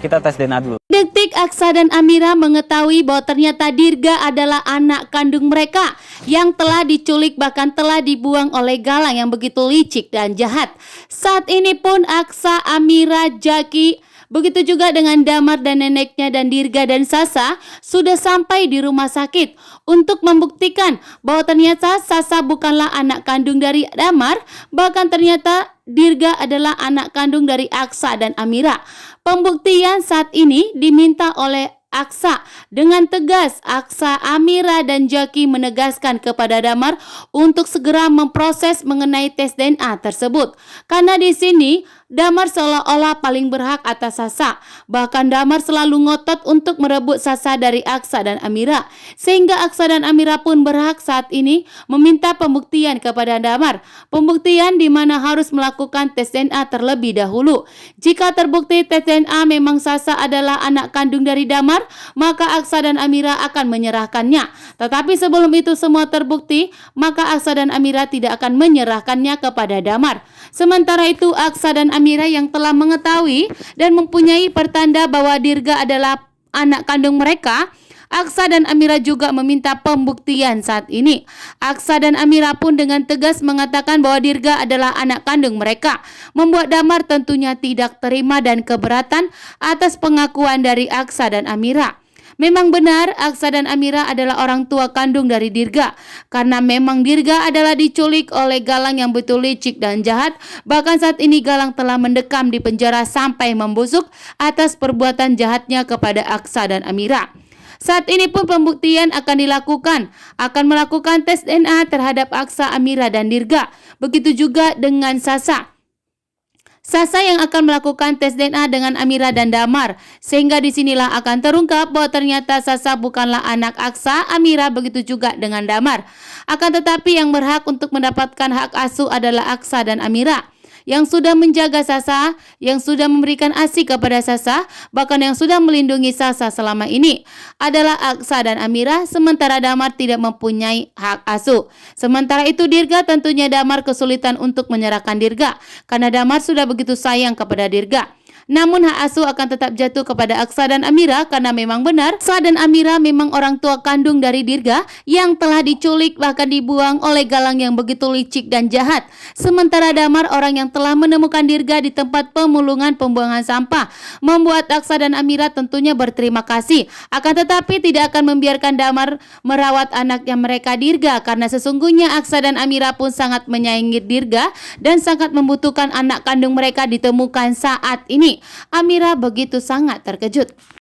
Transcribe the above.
Kita tes DNA dulu. Detik Aksa dan Amira mengetahui bahwa ternyata Dirga adalah anak kandung mereka yang telah diculik bahkan telah dibuang oleh Galang yang begitu licik dan jahat. Saat ini pun Aksa, Amira, Jaki, begitu juga dengan Damar dan neneknya dan Dirga dan Sasa sudah sampai di rumah sakit untuk membuktikan bahwa ternyata Sasa bukanlah anak kandung dari Damar, bahkan ternyata Dirga adalah anak kandung dari Aksa dan Amira. Pembuktian saat ini diminta oleh Aksa. Dengan tegas, Aksa, Amira, dan Jaki menegaskan kepada Damar untuk segera memproses mengenai tes DNA tersebut. Karena di sini Damar seolah-olah paling berhak atas Sasa. Bahkan Damar selalu ngotot untuk merebut Sasa dari Aksa dan Amira. Sehingga Aksa dan Amira pun berhak saat ini meminta pembuktian kepada Damar. Pembuktian di mana harus melakukan tes DNA terlebih dahulu. Jika terbukti tes DNA memang Sasa adalah anak kandung dari Damar, maka Aksa dan Amira akan menyerahkannya. Tetapi sebelum itu semua terbukti, maka Aksa dan Amira tidak akan menyerahkannya kepada Damar. Sementara itu Aksa dan Amira yang telah mengetahui dan mempunyai pertanda bahwa Dirga adalah anak kandung mereka, Aksa dan Amira juga meminta pembuktian saat ini. Aksa dan Amira pun dengan tegas mengatakan bahwa Dirga adalah anak kandung mereka, membuat Damar tentunya tidak terima dan keberatan atas pengakuan dari Aksa dan Amira. Memang benar Aksa dan Amira adalah orang tua kandung dari Dirga, karena memang Dirga adalah diculik oleh Galang yang betul licik dan jahat. Bahkan saat ini Galang telah mendekam di penjara sampai membusuk atas perbuatan jahatnya kepada Aksa dan Amira. Saat ini pun pembuktian akan dilakukan, akan melakukan tes DNA terhadap Aksa, Amira, dan Dirga. Begitu juga dengan Sasa. Sasa yang akan melakukan tes DNA dengan Amira dan Damar. Sehingga disinilah akan terungkap bahwa ternyata Sasa bukanlah anak Aksa, Amira, begitu juga dengan Damar. Akan tetapi yang berhak untuk mendapatkan hak asuh adalah Aksa dan Amira, yang sudah menjaga Sasa, yang sudah memberikan ASI kepada Sasa, bahkan yang sudah melindungi Sasa selama ini adalah Aksa dan Amira, sementara Damar tidak mempunyai hak asuh. Sementara itu Dirga, tentunya Damar kesulitan untuk menyerahkan Dirga, karena Damar sudah begitu sayang kepada Dirga. Namun hak asuh akan tetap jatuh kepada Aksa dan Amira karena memang benar Aksa dan Amira memang orang tua kandung dari Dirga yang telah diculik bahkan dibuang oleh Galang yang begitu licik dan jahat. Sementara Damar orang yang telah menemukan Dirga di tempat pemulungan pembuangan sampah, membuat Aksa dan Amira tentunya berterima kasih. Akan tetapi tidak akan membiarkan Damar merawat anaknya mereka Dirga, karena sesungguhnya Aksa dan Amira pun sangat menyayangi Dirga dan sangat membutuhkan anak kandung mereka ditemukan saat ini. Amira begitu sangat terkejut.